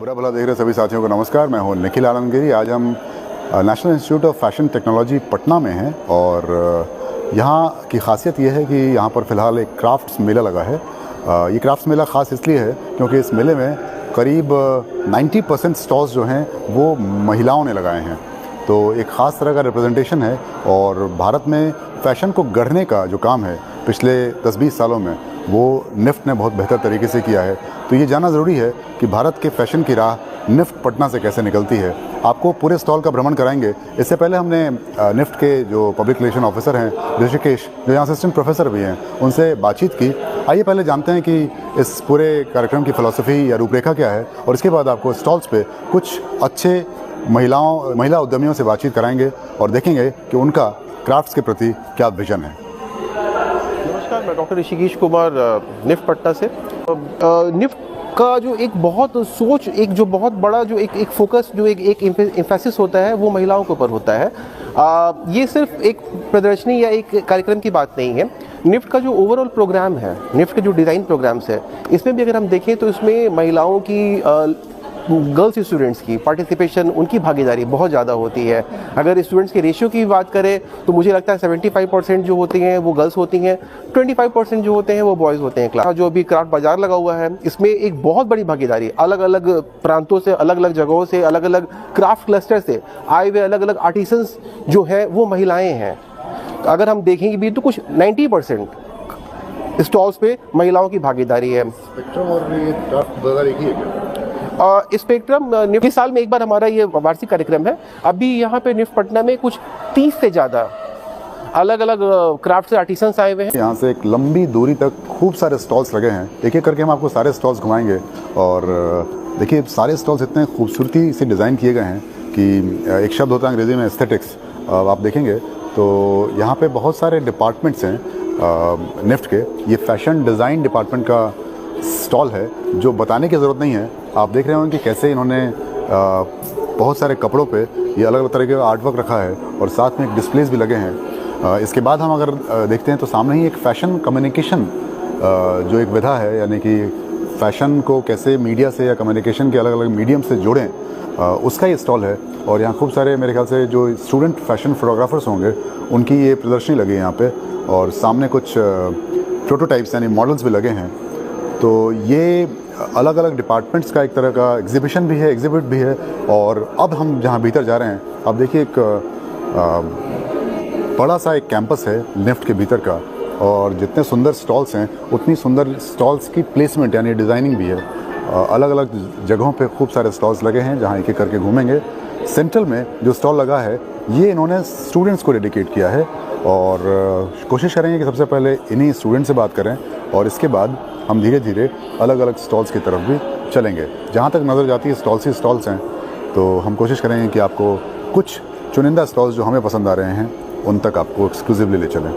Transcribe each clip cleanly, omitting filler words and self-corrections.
बुरा भला देख रहे सभी साथियों को नमस्कार। मैं हूं निखिल आलमगीरी। आज हम national institute of fashion technology Patna में हैं और यहाँ की खासियत ये है कि यहाँ पर फ़िलहाल एक क्राफ्ट्स मेला लगा है। ये क्राफ्ट्स मेला ख़ास इसलिए है क्योंकि इस मेले में करीब 90% स्टॉल्स जो हैं वो महिलाओं ने लगाए हैं। तो एक ख़ास तरह का रिप्रेजेंटेशन है और भारत में फ़ैशन को गढ़ने का जो काम है पिछले 10-20 सालों में वो निफ्ट ने बहुत बेहतर तरीके से किया है। तो ये जानना ज़रूरी है कि भारत के फ़ैशन की राह निफ्ट पटना से कैसे निकलती है। आपको पूरे स्टॉल का भ्रमण कराएंगे। इससे पहले हमने निफ्ट के जो पब्लिक रिलेशन ऑफिसर हैं ऋषिकेश, जो यहाँ असिस्टेंट प्रोफेसर भी हैं, उनसे बातचीत की। आइए पहले जानते हैं कि इस पूरे कार्यक्रम की फ़िलॉसफी या रूपरेखा क्या है और इसके बाद आपको स्टॉल्स पे कुछ अच्छे महिला उद्यमियों से बातचीत कराएंगे और देखेंगे कि उनका क्राफ्ट्स के प्रति क्या विजन है। नमस्कार, मैं डॉक्टर ऋषिकेश कुमार निफ्ट पटना से। निफ्ट का जो एक बहुत सोच, एक जो बहुत बड़ा जो एक फोकस, जो एक एम्फेसिस होता है वो महिलाओं के ऊपर होता है। ये सिर्फ एक प्रदर्शनी या एक कार्यक्रम की बात नहीं है। निफ्ट का जो ओवरऑल प्रोग्राम है, निफ्ट के जो डिज़ाइन प्रोग्राम्स है, इसमें भी अगर हम देखें तो इसमें महिलाओं की गर्ल्स स्टूडेंट्स की पार्टिसिपेशन, उनकी भागीदारी बहुत ज़्यादा होती है। अगर स्टूडेंट्स के रेशियो की बात करें तो मुझे लगता है 75% जो होती हैं वो गर्ल्स होती हैं, 25% जो होते हैं वो बॉयज़ होते हैं। क्लास जो अभी क्राफ्ट बाजार लगा हुआ है, इसमें एक बहुत बड़ी भागीदारी अलग अलग प्रांतों से, अलग अलग जगहों से, अलग अलग क्राफ्ट क्लस्टर से आए हुए अलग अलग आर्टिसंस जो है वो महिलाएँ हैं। अगर हम देखेंगे भी तो कुछ 90% स्टॉल्स पे महिलाओं की भागीदारी है। स्पेक्ट्रम और ये क्राफ्ट बाजार एक ही है क्या? स्पेक्ट्रम निफ्ट साल में एक बार हमारा ये वार्षिक कार्यक्रम है। अभी यहाँ पे निफ्ट पटना में कुछ 30 से ज़्यादा अलग अलग क्राफ्ट से आर्टिसंस आए हुए हैं। यहाँ से एक लंबी दूरी तक खूब सारे स्टॉल्स लगे हैं। एक एक करके हम आपको सारे स्टॉल्स घुमाएंगे और देखिए सारे स्टॉल्स इतने खूबसूरती से डिज़ाइन किए गए हैं कि एक शब्द होता है अंग्रेज़ी में एस्थेटिक्स। आप देखेंगे तो यहाँ पे बहुत सारे डिपार्टमेंट्स हैं निफ्ट के। ये फैशन डिज़ाइन डिपार्टमेंट का स्टॉल है जो बताने की ज़रूरत नहीं है। आप देख रहे होंगे कि कैसे इन्होंने बहुत सारे कपड़ों पे ये अलग अलग तरह के आर्ट वर्क रखा है और साथ में एक डिस्प्लेस भी लगे हैं। इसके बाद हम अगर देखते हैं तो सामने ही एक फ़ैशन कम्युनिकेशन जो एक विधा है, यानी कि फ़ैशन को कैसे मीडिया से या कम्युनिकेशन के अलग अलग मीडियम से जोड़ें, उसका ये स्टॉल है। और यहाँ खूब सारे मेरे ख्याल से जो स्टूडेंट फ़ैशन फोटोग्राफर्स होंगे उनकी ये प्रदर्शनी लगी है यहाँ पे और सामने कुछ प्रोटोटाइप्स यानी मॉडल्स भी लगे हैं। तो ये अलग अलग डिपार्टमेंट्स का एक तरह का एग्जीबिशन भी है, एग्जिबिट भी है। और अब हम जहाँ भीतर जा रहे हैं, अब देखिए एक बड़ा सा एक कैंपस है निफ्ट के भीतर का और जितने सुंदर स्टॉल्स हैं उतनी सुंदर स्टॉल्स की प्लेसमेंट यानी डिज़ाइनिंग भी है। अलग अलग जगहों पे खूब सारे स्टॉल्स लगे हैं जहाँ एक एक करके घूमेंगे। सेंट्रल में जो स्टॉल लगा है ये इन्होंने स्टूडेंट्स को डेडिकेट किया है और कोशिश करेंगे कि सबसे पहले इन्हीं स्टूडेंट से बात करें और इसके बाद हम धीरे धीरे अलग अलग स्टॉल्स की तरफ भी चलेंगे। जहाँ तक नज़र जाती है स्टॉल्स ही स्टॉल्स हैं, तो हम कोशिश करेंगे कि आपको कुछ चुनिंदा स्टॉल्स जो हमें पसंद आ रहे हैं उन तक आपको एक्सक्लूसिवली ले चलें।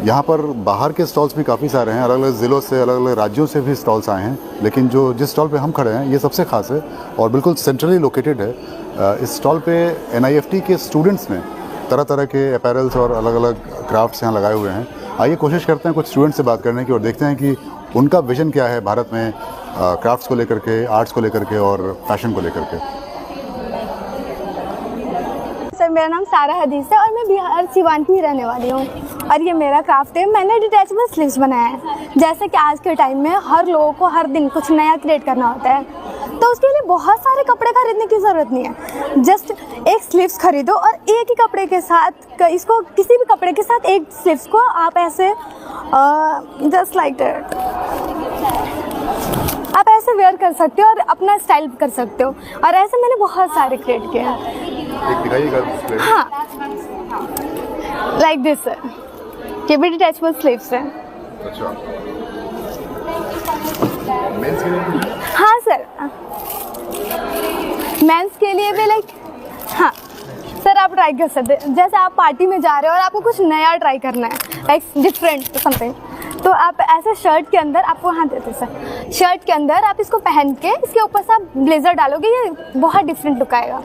यहाँ पर बाहर के स्टॉल्स भी काफ़ी सारे हैं, अलग अलग ज़िलों से, अलग अलग राज्यों से भी स्टॉल्स आए हैं। लेकिन जिस स्टॉल पे हम खड़े हैं ये सबसे ख़ास है और बिल्कुल सेंट्रली लोकेटेड है। इस स्टॉल पे NIFT के स्टूडेंट्स ने तरह तरह के अपैरल्स और अलग अलग क्राफ्ट्स यहाँ लगाए हुए हैं। आइए कोशिश करते हैं कुछ स्टूडेंट्स से बात करने की और देखते हैं कि उनका विज़न क्या है भारत में क्राफ्ट्स को लेकर के, आर्ट्स को लेकर के और फैशन को लेकर के। सर, मेरा नाम सारा हदीस है और मैं बिहार सिवान की रहने वाली हूँ और ये मेरा क्राफ्ट है। मैंने डिटैचेबल स्लीव्स बनाया है। जैसे कि आज के टाइम में हर लोगों को हर दिन कुछ नया क्रिएट करना होता है, तो उसके लिए बहुत सारे कपड़े खरीदने की ज़रूरत नहीं है। जस्ट एक स्लीव्स खरीदो और एक ही कपड़े के साथ इसको, किसी भी कपड़े के साथ एक स्लीव्स को आप ऐसे जस्ट लाइक दैट आप ऐसे वेयर कर सकते हो और अपना स्टाइल कर सकते हो। और ऐसे मैंने बहुत सारे क्रिएट किए हैं। एक दिखाइएगा। हाँ, लाइक दिस है, ये भी डिटैचेबल स्लीव्स है। अच्छा, मेंस के लिए हाँ सर, मेंस के लिए भी लाइक, हाँ सर आप ट्राई कर सकते हैं। जैसे आप पार्टी में जा रहे हो और आपको कुछ नया ट्राई करना है, लाइक डिफरेंट समथिंग, तो आप ऐसे शर्ट के अंदर, आपको हाँ देते सर, शर्ट के अंदर आप इसको पहन के इसके ऊपर से आप ब्लेजर डालोगे, ये बहुत डिफरेंट लुक आएगा।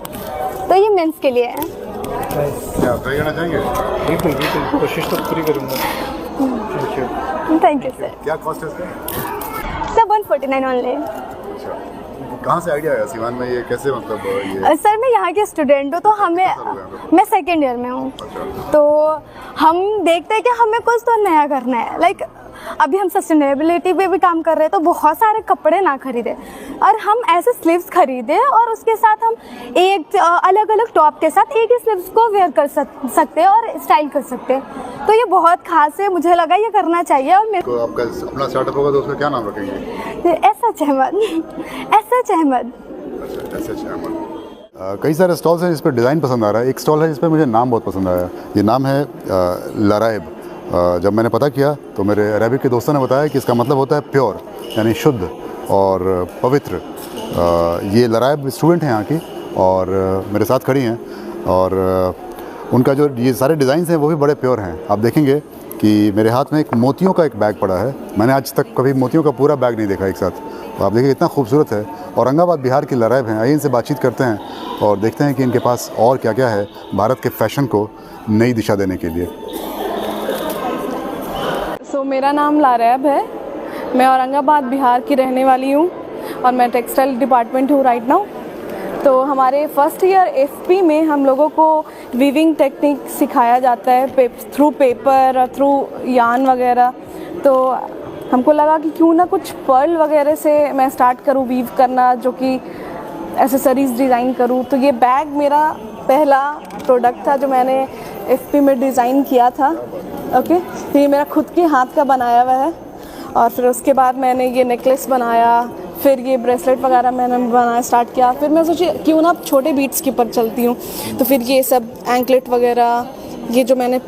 तो ये मेंस के लिए है। क्या ट्राई करना चाहेंगे? बिल्कुल बिल्कुल, कोशिश तो पूरी करूँगा। Thank you sir. क्या कॉस्ट है इसका? Sir 149 only. अच्छा, कहाँ से आइडिया आया सिवान में, ये कैसे मतलब ये? सर मैं यहाँ की स्टूडेंट हूँ, तो हमें, मैं सेकेंड ईयर में हूँ, तो हम देखते हैं कि हमें कुछ तो नया करना है। लाइक अभी हम सस्टेनेबिलिटी पे भी काम कर रहे हैं, तो बहुत सारे कपड़े ना खरीदे और हम ऐसे स्लीव्स खरीदे और उसके साथ हम एक अलग अलग टॉप के साथ एक ही स्लीव्स को वेयर कर सकते हैं और स्टाइल कर सकते हैं। तो ये बहुत खास है, मुझे लगा ये करना चाहिए। और मेरे तो आपका अपना स्टार्टअप होगा तो उसका क्या नाम रखेंगे? एसएच अहमद। एसएच अहमद। अच्छा, एसएच अहमद। कई सारे स्टॉल्स हैं जिस पर डिज़ाइन पसंद आ रहा है। एक स्टॉल है जिस पर मुझे नाम बहुत पसंद आया, ये नाम है लराइब। जब मैंने पता किया तो मेरे अरेबिक के दोस्तों ने बताया कि इसका मतलब होता है प्योर, यानी शुद्ध और पवित्र। ये लराइब स्टूडेंट हैं यहाँ की और मेरे साथ खड़ी हैं, और उनका जो ये सारे डिज़ाइंस हैं वो भी बड़े प्योर हैं। आप देखेंगे कि मेरे हाथ में एक मोतियों का एक बैग पड़ा है, मैंने आज तक कभी मोतियों का पूरा बैग नहीं देखा एक साथ। तो आप देखिए कितना खूबसूरत है। औरंगाबाद बिहार की लराइब हैं। आइए इनसे बातचीत करते हैं और देखते हैं कि इनके पास और क्या क्या है भारत के फैशन को नई दिशा देने के लिए। मेरा नाम लारैब है, मैं औरंगाबाद बिहार की रहने वाली हूँ और मैं टेक्सटाइल डिपार्टमेंट हूँ राइट नाउ। तो हमारे फर्स्ट ईयर एफपी में हम लोगों को वीविंग टेक्निक सिखाया जाता है थ्रू पेपर, थ्रू यान वगैरह। तो हमको लगा कि क्यों ना कुछ पर्ल वगैरह से मैं स्टार्ट करूँ वीव करना, जो कि एसेसरीज़ डिज़ाइन करूँ। तो ये बैग मेरा पहला प्रोडक्ट था जो मैंने एफपी में डिज़ाइन किया था। ओके, तो ये मेरा खुद के हाथ का बनाया हुआ है। और फिर उसके बाद मैंने ये नेकलेस बनाया, फिर ये ब्रेसलेट वगैरह मैंने बनाना स्टार्ट किया। फिर मैं सोची क्यों ना छोटे बीट्स के ऊपर चलती हूँ, तो फिर ये सब एंकलेट वगैरह, ये जो मैंने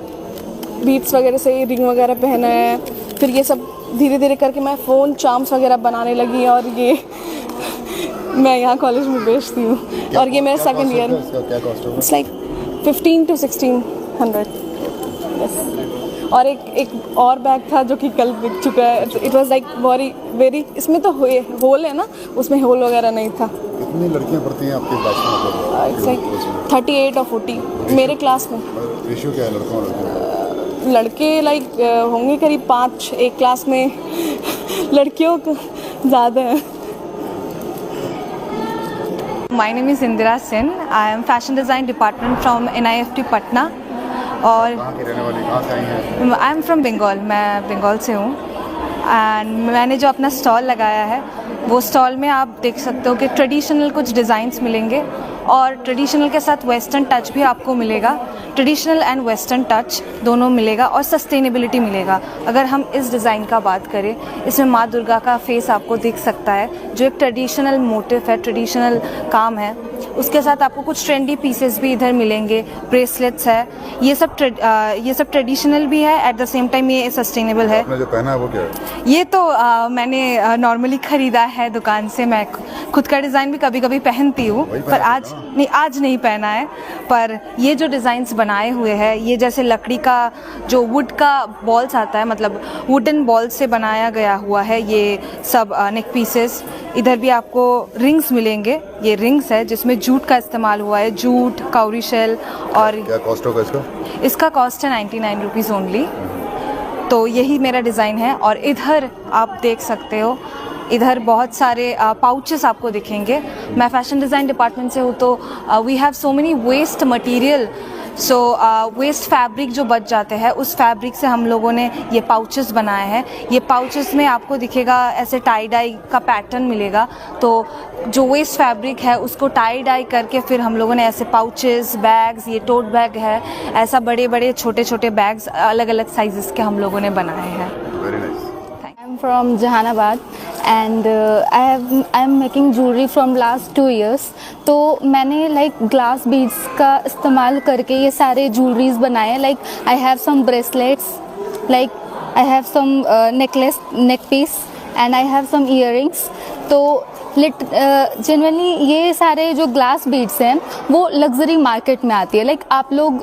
बीट्स वगैरह से रिंग वगैरह पहना है, फिर ये सब धीरे धीरे करके मैं फ़ोन चार्म्स वगैरह बनाने लगी और ये मैं यहाँ कॉलेज में बेचती हूँ। और ये मेरा second year, it's like 15 to 1600। और एक और बैग था जो कि कल बिक चुका है। इट वाज लाइक वेरी, इसमें तो होल है ना, उसमें होल वगैरह नहीं था। कितनी लड़कियां पढ़ती हैं आपके बैच में? इट्स लाइक 38 और 40 मेरे क्लास में। रेशियो क्या है लड़कों और लड़कियों? लड़के लाइक होंगे करीब 5 एक क्लास में, लड़कियों को ज़्यादा है। My name is Indira Sen. I am Fashion Design Department from NIFT Patna. और कहाँ की रहने वाली, कहाँ से आई हैं? आई एम फ्रॉम बंगाल, मैं बंगाल से हूँ। एंड मैंने जो अपना स्टॉल लगाया है, वो स्टॉल में आप देख सकते हो कि ट्रेडिशनल कुछ डिज़ाइंस मिलेंगे और ट्रेडिशनल के साथ वेस्टर्न टच भी आपको मिलेगा। ट्रेडिशनल एंड वेस्टर्न टच दोनों मिलेगा और सस्टेनेबिलिटी मिलेगा। अगर हम इस डिज़ाइन का बात करें, इसमें माँ दुर्गा का फेस आपको दिख सकता है, जो एक ट्रेडिशनल मोटिव है, ट्रेडिशनल काम है। उसके साथ आपको कुछ ट्रेंडी पीसेस भी इधर मिलेंगे, ब्रेसलेट्स है, ये सब ट्रेडिशनल भी है, एट द सेम टाइम ये सस्टेनेबल है। आपने जो पहना है वो क्या है? ये तो मैंने नॉर्मली ख़रीदा है दुकान से। मैं खुद का डिज़ाइन भी कभी कभी पहनती हूँ, पर आज नहीं पहना है। पर ये जो डिज़ाइंस बनाए हुए हैं, ये जैसे लकड़ी का जो वुड का बॉल्स आता है, मतलब वुडन बॉल्स से बनाया गया हुआ है ये सब नेक पीसेस। इधर भी आपको रिंग्स मिलेंगे, ये रिंग्स है जिसमें जूट का इस्तेमाल हुआ है, जूट, काउरी शेल। और क्या कॉस्ट होगा इसका? इसका कॉस्ट है 99 रुपीज़ ओनली। तो यही मेरा डिज़ाइन है। और इधर आप देख सकते हो, इधर बहुत सारे पाउचेस आपको दिखेंगे। मैं फैशन डिज़ाइन डिपार्टमेंट से हूँ, तो we have so many waste material. So waste fabric जो बच जाते हैं, उस फैब्रिक से हम लोगों ने ये पाउचेस बनाए हैं। ये पाउचेस में आपको दिखेगा ऐसे टाई डाई का पैटर्न मिलेगा। तो जो वेस्ट फैब्रिक है उसको टाई डाई करके फिर हम लोगों ने ऐसे पाउचेस, बैग्स, ये टोट बैग है, ऐसा बड़े बड़े छोटे छोटे बैग्स अलग अलग साइजेस के हम लोगों ने बनाए हैं। Very nice. I'm from Jahanabad and I am making jewelry from last 2 years. तो मैंने like glass beads का इस्तेमाल करके ये सारे jewelries बनाए। Like I have some bracelets, like I have some necklace, neck piece and I have some earrings. तो generally ये सारे जो ग्लास बीड्स हैं वो लग्जरी मार्केट में आती है। लाइक आप लोग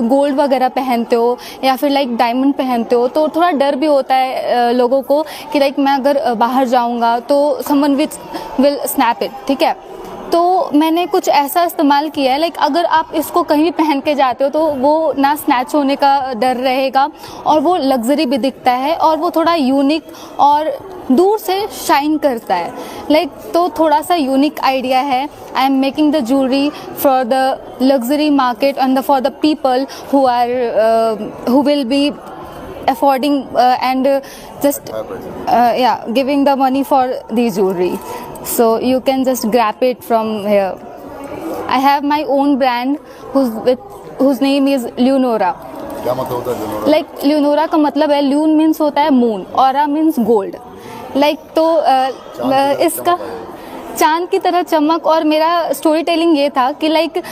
गोल्ड वगैरह पहनते हो या फिर लाइक डायमंड पहनते हो तो थोड़ा डर भी होता है लोगों को कि लाइक मैं अगर बाहर जाऊंगा तो समवन विल स्नैप इट, ठीक है। तो मैंने कुछ ऐसा इस्तेमाल किया है, लाइक अगर आप इसको कहीं भी पहन के जाते हो तो वो ना स्नैच होने का डर रहेगा और वो लग्जरी भी दिखता है और वो थोड़ा यूनिक और दूर से शाइन करता है। लाइक तो थोड़ा सा यूनिक आइडिया है। I am making the jewellery for the luxury market and for the people who will be affording and just giving the money for the jewelry, so you can just grab it from here. I have my own brand whose name is Leonora. क्या मतलब होता है Leonora? Like Leonora का मतलब है, Lune means होता है moon, Aura means gold. Like तो इसका चांद की तरह चमक। और मेरा स्टोरी टेलिंग ये था कि लाइक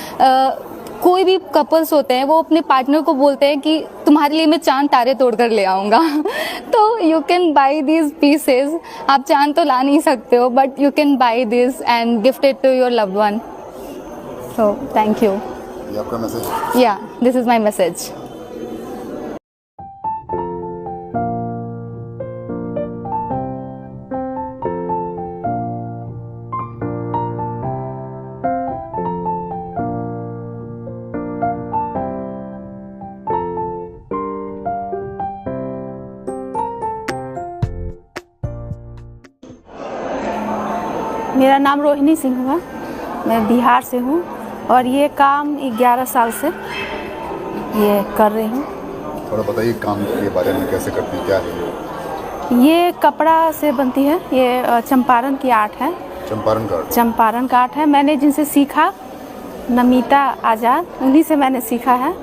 कोई भी कपल्स होते हैं वो अपने पार्टनर को बोलते हैं कि तुम्हारे लिए मैं चांद तारे तोड़ कर ले आऊँगा। तो you can buy these pieces. आप चांद तो ला नहीं सकते हो but you can buy this and gift it to your loved one. So thank you. ये आपका मैसेज? या दिस इज़ माई मैसेज। मेरा नाम रोहिणी सिंह हुआ, मैं बिहार से हूँ और ये काम 11 साल से ये कर रही हूँ। थोड़ा बताइए काम के बारे में, कैसे करती हैं, क्या है ये कपड़ा से बनती है, ये चंपारण की आर्ट है। चंपारण का आर्ट? चंपारण का आर्ट है। मैंने जिनसे सीखा नमिता आज़ाद, उन्हीं से मैंने सीखा है।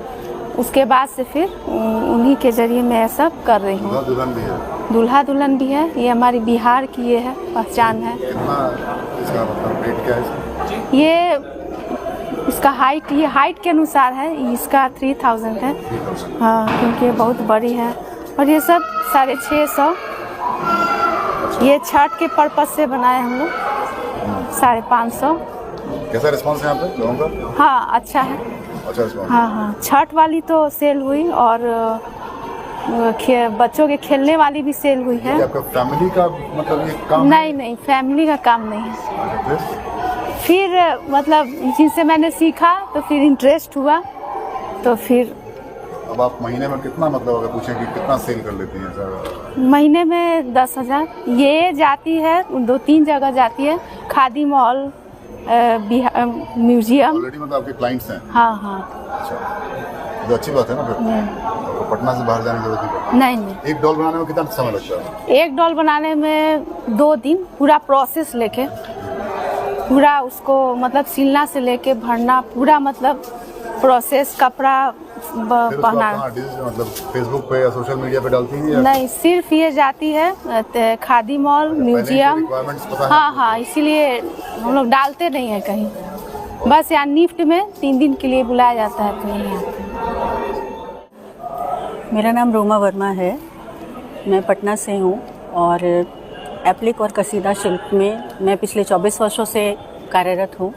उसके बाद से फिर उन्हीं के जरिए मैं सब कर रही हूँ। दुल्हन भी है? दूल्हा दुल्हन भी है। ये हमारी बिहार की ये है पहचान है। कितना इसका मतलब रेट क्या है? ये इसका हाइट, ये हाइट के अनुसार है। इसका 3000 है। हाँ, क्योंकि ये बहुत बड़ी है। और ये सब 650। ये छठ के पर्पज से बनाए हम लोग। 550। कैसा रिस्पांस है यहाँ पे लोगों का? हाँ, अच्छा है। अच्छा रिस्पांस? हाँ, छठ वाली तो सेल हुई और बच्चों के खेलने वाली भी सेल हुई है। आपका फैमिली का मतलब ये काम? नहीं, फैमिली का काम नहीं है। फिर मतलब जिनसे मैंने सीखा तो फिर इंटरेस्ट हुआ तो फिर। अब आप महीने में कितना, मतलब अगर पूछें कि कितना सेल कर लेती हैं सर? महीने में 10,000। ये जाती है 2-3 जगह जाती है, खादी मॉल, म्यूजियम। ऑलरेडी मतलब आपके क्लाइंट्स हैं? हाँ। अच्छा, तो अच्छी बात है ना। फिर तो पटना से बाहर जाने की जरूरत नहीं। एक डॉल बनाने में कितना समय लगता है? एक डॉल बनाने में 2 दिन पूरा प्रोसेस लेके, पूरा उसको मतलब सिलना से लेके भरना, पूरा मतलब प्रोसेस, कपड़ा पहना। मतलब फेसबुक पे या सोशल मीडिया पे डालती हैं? नहीं, सिर्फ ये जाती है खादी मॉल, म्यूजियम। हाँ, इसीलिए हम लोग डालते नहीं है कहीं। बस यहाँ निफ्ट में 3 दिन के लिए बुलाया जाता है कहीं। मेरा नाम रोमा वर्मा है, मैं पटना से हूँ और एप्लिक और कसीदा शिल्प में मैं पिछले 24 वर्षों से कार्यरत हूँ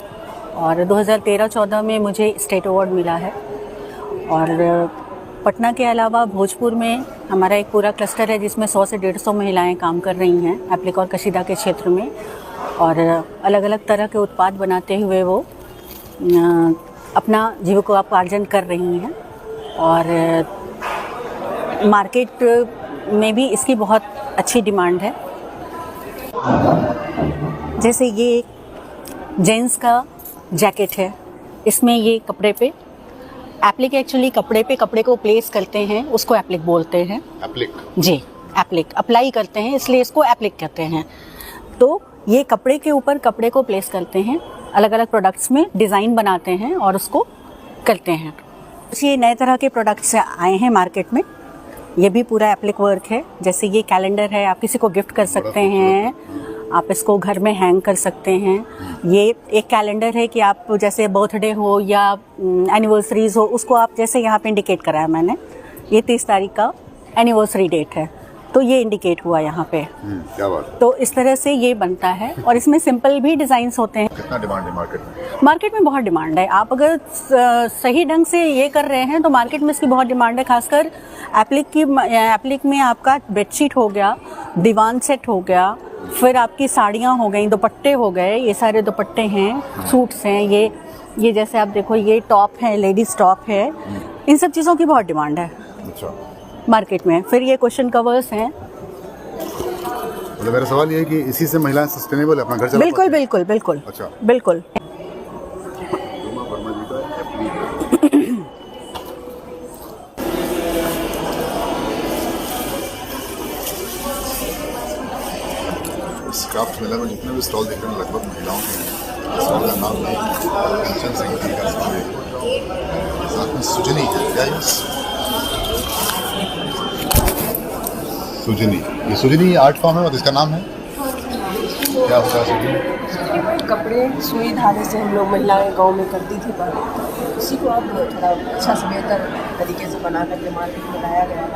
और 2013-14 में मुझे स्टेट अवार्ड मिला है। और पटना के अलावा भोजपुर में हमारा एक पूरा क्लस्टर है जिसमें 100 से 150 महिलाएं काम कर रही हैं एप्लिक और कसीदा के क्षेत्र में, और अलग अलग तरह के उत्पाद बनाते हुए वो अपना जीविकोपार्जन कर रही हैं। और मार्केट में भी इसकी बहुत अच्छी डिमांड है। जैसे ये जेंट्स का जैकेट है, इसमें ये कपड़े पे एप्लिक, एक्चुअली कपड़े को प्लेस करते हैं, उसको एप्लिक बोलते हैं। एप्लिक? जी, एप्लिक अप्लाई करते हैं इसलिए इसको एप्लिक कहते हैं। तो ये कपड़े के ऊपर कपड़े को प्लेस करते हैं, अलग अलग प्रोडक्ट्स में डिज़ाइन बनाते हैं और उसको करते हैं। ये नए तरह के प्रोडक्ट्स आए हैं मार्केट में, ये भी पूरा एप्लिक वर्क है। जैसे ये कैलेंडर है, आप किसी को गिफ्ट कर सकते हैं, आप इसको घर में हैंग कर सकते हैं। ये एक कैलेंडर है कि आप जैसे बर्थडे हो या एनिवर्सरीज हो, उसको आप जैसे यहाँ पे इंडिकेट करा है मैंने, ये 30 तारीख का एनिवर्सरी डेट है, तो ये इंडिकेट हुआ यहाँ पे। क्या बात है। तो इस तरह से ये बनता है और इसमें सिंपल भी डिज़ाइंस होते हैं। कितना डिमांड है मार्केट में? मार्केट में बहुत डिमांड है। आप अगर सही ढंग से ये कर रहे हैं तो मार्केट में इसकी बहुत डिमांड है। खासकर एप्लिक में आपका बेडशीट हो गया, दीवान सेट हो गया, फिर आपकी साड़ियाँ हो गई, दुपट्टे हो गए, ये सारे दुपट्टे हैं, सूट्स हैं, ये जैसे आप देखो ये टॉप है, लेडीज टॉप है, इन सब चीज़ों की बहुत डिमांड है अच्छा मार्केट में। फिर ये क्वेश्चन कवर्स हैं। मतलब मेरा सवाल ये है कि इसी से महिलाएं सस्टेनेबल अपना घर चला बिल्कुल पाती हैं? बिल्कुल बिल्कुल अच्छा। बिल्कुल। इस क्राफ्ट मेला में जितने भी स्टॉल दिख रहे हैं लगभग महिलाओं के हैं। स्टॉल का नाम है कंचन सिंह जी का स्टॉल है। साथ में सुजनी है। क्या है सुजनी? ये सुजनी आर्ट फॉर्म है और इसका नाम है क्या होता है सुजनी? कपड़े सुई धागे से हम लोग महिलाएं गांव में करती थी पहले, उसी को अब थोड़ा अच्छा से बेहतर तरीके से बना करके मार्केट में लाया गया है।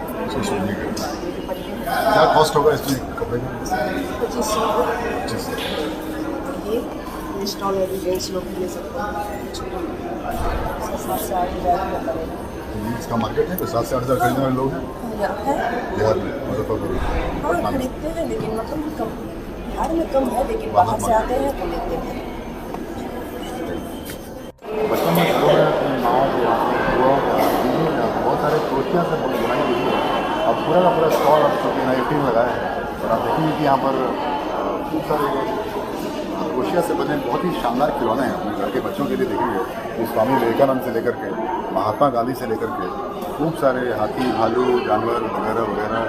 क्या कॉस्ट होगा इसमें कपड़े का? 2500। ये स्टॉल है, जेंट्स लोग भी ले सकते हैं। 7 से 8 हज़ार में पड़ेगा। इसका मार्केट है तो 7 से 8 हज़ार खरीदने वाले लोग हैं बिहार में, मुजफ्फरपुर। हाँ खरीदते हैं, लेकिन मतलब कम बिहार में कम है, लेकिन बाहर से आते हैं तो लेते हैं। बचपन में घरों में अपनी माँ बहुत सारे क्रोशिया से बनाई हुई है। अब पूरा का पूरा स्टॉल अब चूँकि नाइफ्टी में लगाया है और आप देखेंगे कि यहाँ पर खूब सारे क्रोशिया से बने बहुत ही शानदार खिलौने हैं। अपने घर के बच्चों के लिए देखेंगे कि स्वामी विवेकानंद से लेकर के महात्मा गांधी से लेकर के खूब सारे हाथी, भालू, जानवर वगैरह वगैरह।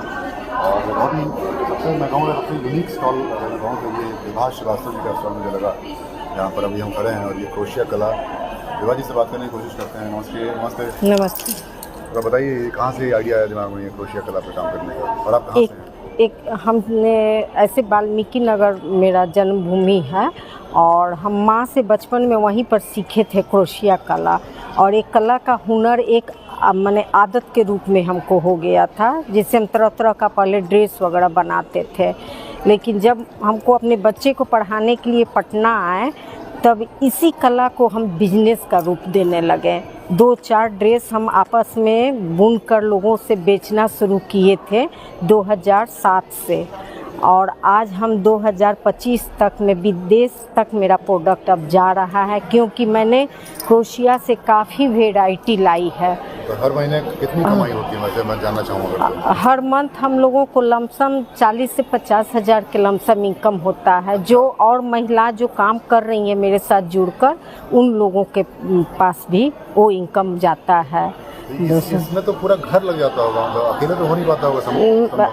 और बहुत ही सबसे मैं कहूँगा सबसे यूनिक स्टॉल गाँव के लिए विभा श्रीवास्तव जी का स्टॉल मुझे लगा। यहाँ पर अभी हम खड़े हैं और ये क्रोशिया कला, विभा जी से बात करने की कोशिश करते हैं। नमस्ते। नमस्ते। नमस्ते। तो बताइए कहाँ से आइडिया आया दिमाग में ये क्रोशिया कला पर काम करने का, और आप कहाँ से हैं? एक हमने ऐसे वाल्मीकि नगर मेरा जन्मभूमि है और हम माँ से बचपन में वहीं पर सीखे थे क्रोशिया कला। और एक कला का हुनर एक माने आदत के रूप में हमको हो गया था, जिससे हम तरह तरह का पहले ड्रेस वगैरह बनाते थे। लेकिन जब हमको अपने बच्चे को पढ़ाने के लिए पटना आए तब इसी कला को हम बिजनेस का रूप देने लगे। 2-4 ड्रेस हम आपस में बुन कर लोगों से बेचना शुरू किए थे 2007 से, और आज हम 2025 तक में विदेश तक मेरा प्रोडक्ट अब जा रहा है, क्योंकि मैंने क्रोशिया से काफ़ी वेराइटी लाई है। तो हर महीने कितनी कमाई होती है वैसे मैं जानना चाहूँगा? हर मंथ हम लोगों को लमसम 40 से 50 हज़ार के लमसम इनकम होता है। जो और महिला जो काम कर रही हैं मेरे साथ जुड़कर, उन लोगों के पास भी वो इनकम जाता है। इसमें तो पूरा घर लग जाता होगा, मतलब अकेले तो हो नहीं पाता होगा।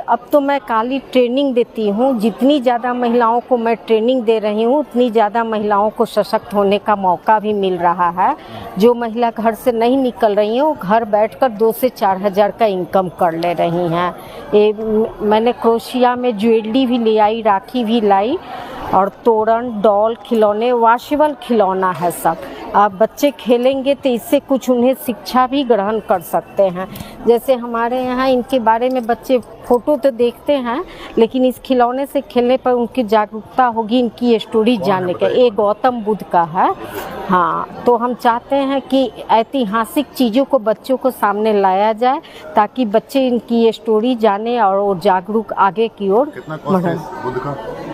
अब तो मैं खाली ट्रेनिंग देती हूँ। जितनी ज़्यादा महिलाओं को मैं ट्रेनिंग दे रही हूँ उतनी ज़्यादा महिलाओं को सशक्त होने का मौका भी मिल रहा है। जो महिला घर से नहीं निकल रही हैं वो घर बैठकर 2 से 4 हज़ार का इनकम कर ले रही हैं। ये मैंने क्रोशिया में ज्वेलरी भी ले आई, राखी भी लाई, और तोरण, डॉल, खिलौने, वॉशेबल खिलौना है सब। आप बच्चे खेलेंगे तो इससे कुछ उन्हें शिक्षा भी ग्रहण कर सकते हैं। जैसे हमारे यहाँ इनके बारे में बच्चे फ़ोटो तो देखते हैं, लेकिन इस खिलौने से खेलने पर उनकी जागरूकता होगी इनकी स्टोरी जानने का। ये गौतम बुद्ध का है। हाँ, तो हम चाहते हैं कि ऐतिहासिक चीज़ों को बच्चों को सामने लाया जाए ताकि बच्चे इनकी स्टोरी जाने और वो जागरूक आगे की ओर बढ़ें।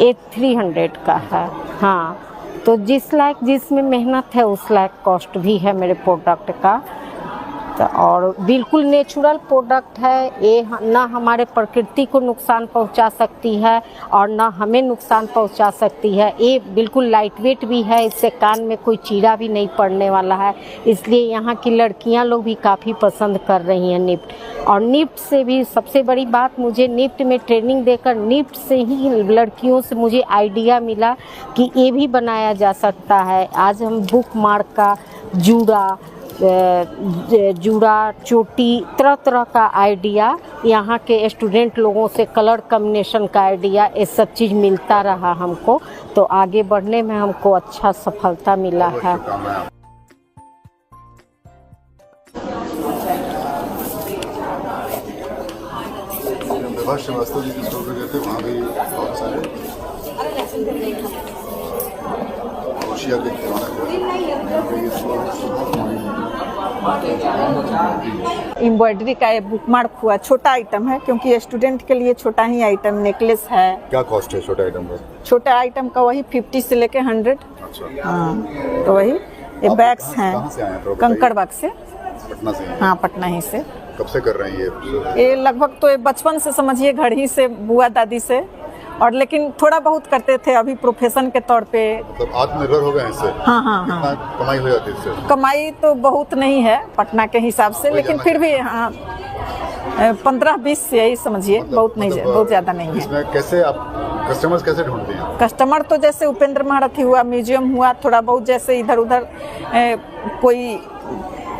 ये 300 का है। हाँ, तो जिस लायक जिसमें मेहनत है उस लायक कॉस्ट भी है मेरे प्रोडक्ट का। तो और बिल्कुल नेचुरल प्रोडक्ट है ये, ना हमारे प्रकृति को नुकसान पहुंचा सकती है और ना हमें नुकसान पहुंचा सकती है। ये बिल्कुल लाइट वेट भी है, इससे कान में कोई चीरा भी नहीं पड़ने वाला है। इसलिए यहाँ की लड़कियाँ लोग भी काफ़ी पसंद कर रही हैं निफ्ट। और निफ्ट से भी सबसे बड़ी बात, मुझे निफ्ट में ट्रेनिंग देकर निफ्ट से ही लड़कियों से मुझे आइडिया मिला कि ये भी बनाया जा सकता है। आज हम बुक मार्क का जूड़ा, चोटी, तरह तरह का आइडिया, यहाँ के स्टूडेंट लोगों से कलर कम्बिनेशन का आइडिया, ये सब चीज़ मिलता रहा हमको, तो आगे बढ़ने में हमको अच्छा सफलता मिला है। सुभाष श्रीवास्तव जी के स्टोर पे गए थे, वहाँ भी बहुत सारे क्रोशिया के खिलौने एम्ब्रॉयडरी का ये बुक मार्क हुआ छोटा आइटम है, क्योंकि ये स्टूडेंट के लिए छोटा ही आइटम, नेकलेस है। क्या कॉस्ट है छोटे आइटम का? छोटा आइटम का वही 50 से लेके 100। अच्छा। हाँ, तो वही ये बैग्स हैं। कहाँ से आए हैं? कंकड़ बाग से। पटना से? हाँ, पटना ही से। कब से कर रहे हैं ये लगभग तो ये बचपन से समझिए, घर ही से, बुआ दादी से, और लेकिन थोड़ा बहुत करते थे, अभी प्रोफेशन के तौर पे। मतलब आत्मनिर्भर हो गए इससे? हाँ हाँ हाँ। कितना कमाई हो जाती है इससे? कमाई तो बहुत नहीं है पटना के हिसाब से, लेकिन फिर भी हाँ 15-20 यही समझिए, बहुत नहीं, बहुत ज्यादा नहीं है। इसमें कैसे आप कस्टमर्स कैसे ढूंढते हैं? कस्टमर तो जैसे उपेंद्र महारथी हुआ, म्यूजियम हुआ, थोड़ा बहुत जैसे इधर उधर कोई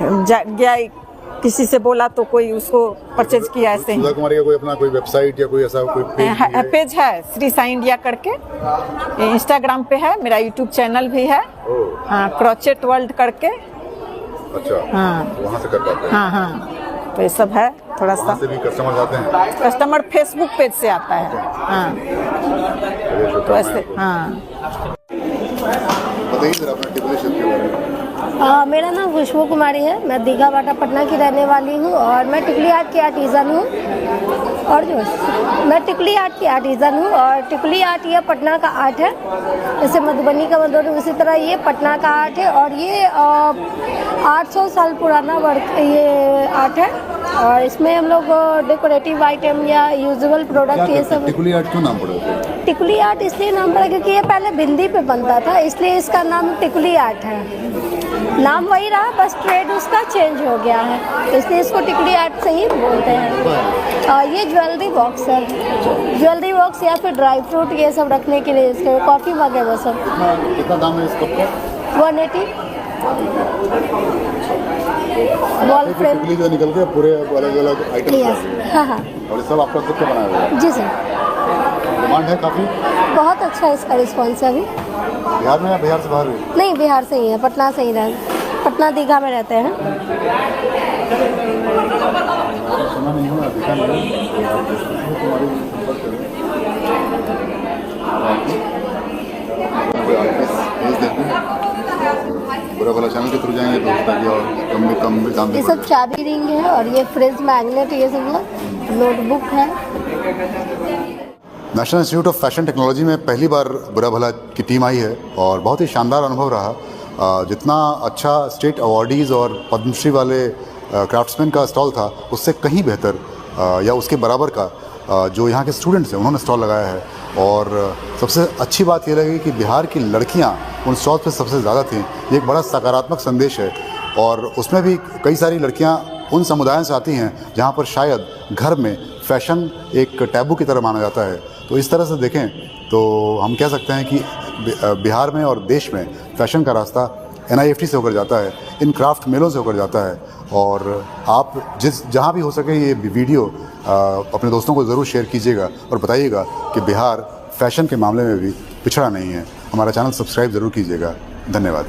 गया, किसी से बोला तो कोई उसको परचेज किया, ऐसे ही। सुधा कुमारी का कोई अपना कोई वेबसाइट या कोई ऐसा कोई पेज है श्री साई इंडिया करके, इंस्टाग्राम पे है, मेरा यूट्यूब चैनल भी है। हाँ, क्रोचेट वर्ल्ड करके। अच्छा। हाँ, तो वहाँ से कर पाते हैं? हाँ हाँ, तो ये सब है थोड़ा सा। से भी कस्टमर आते हैं? कस्टमर फेसबुक पेज से आता है। हाँ, तो ऐसे। हाँ, बताइए सर अपना टिकुली के बारे में। मेरा नाम खुशबू कुमारी है, मैं दीघा बाटा पटना की रहने वाली हूँ और मैं टिकुली आर्ट की आर्टिज़न हूँ। और जो मैं टिकुली आर्ट की आर्टिज़न हूँ और टिकुली आर्ट ये पटना का आर्ट है, जैसे मधुबनी का मधुबनी, उसी तरह ये पटना का आर्ट है। और ये 800 साल पुराना वर्क ये आर्ट है और इसमें हम लोग डेकोरेटिव आइटम या यूजुअल प्रोडक्ट ये सब। टिकुली आर्ट क्यों नाम पड़ा? टिकुली आर्ट इसलिए नाम पड़ा क्योंकि ये पहले बिंदी पे बनता था, इसलिए इसका नाम टिकुली आर्ट है। नाम वही रहा, बस ट्रेड उसका चेंज हो गया है, इसलिए इसको टिकुली आर्ट से ही बोलते हैं। ये ज्वेलरी बॉक्स है, ज्वेलरी बॉक्स या फिर ड्राई फ्रूट ये सब रखने के लिए, इसके कॉफ़ी मग है वो सब। कितना दाम है इसका? 180। वॉल फ्रेम टिकुली जो निकल के पूरे अलग अलग आइटम। हाँ हाँ। और ये सब आपका खुद का बनाया हुआ है? जी सर। डिमांड है काफ़ी? बहुत अच्छा इसका रिस्पॉन्स है अभी। बिहार में या बिहार से बाहर भी? नहीं, बिहार से ही है, पटना से ही रहे, पटना दीघा में रहते हैं। सुना नहीं हुआ, दिखा नहीं। बुरा भला चैनल के थ्रू जाएंगे तो ताकि और कम भी दाम। ये सब चाबी रिंग है और ये फ्रिज मैग्नेट, ये सब नोटबुक है। National institute of fashion technology में पहली बार बुरा भला की टीम आई है और बहुत ही शानदार अनुभव रहा। जितना अच्छा स्टेट अवार्डीज़ और पद्मश्री वाले क्राफ्ट्समैन का स्टॉल था, उससे कहीं बेहतर या उसके बराबर का जो यहाँ के स्टूडेंट्स हैं उन्होंने स्टॉल लगाया है। और सबसे अच्छी बात ये लगी कि बिहार की लड़कियाँ उन स्टॉल पर सबसे ज़्यादा थीं। ये एक बड़ा सकारात्मक संदेश है और उसमें भी कई सारी लड़कियाँ उन समुदायों से आती हैं जहाँ पर शायद घर में फ़ैशन एक टैबू की तरह माना जाता है। तो इस तरह से देखें तो हम कह सकते हैं कि बिहार में और देश में फ़ैशन का रास्ता NIFT से होकर जाता है, इन क्राफ्ट मेलों से होकर जाता है। और आप जहाँ भी हो सके ये वीडियो अपने दोस्तों को ज़रूर शेयर कीजिएगा और बताइएगा कि बिहार फ़ैशन के मामले में भी पिछड़ा नहीं है। हमारा चैनल सब्सक्राइब ज़रूर कीजिएगा। धन्यवाद।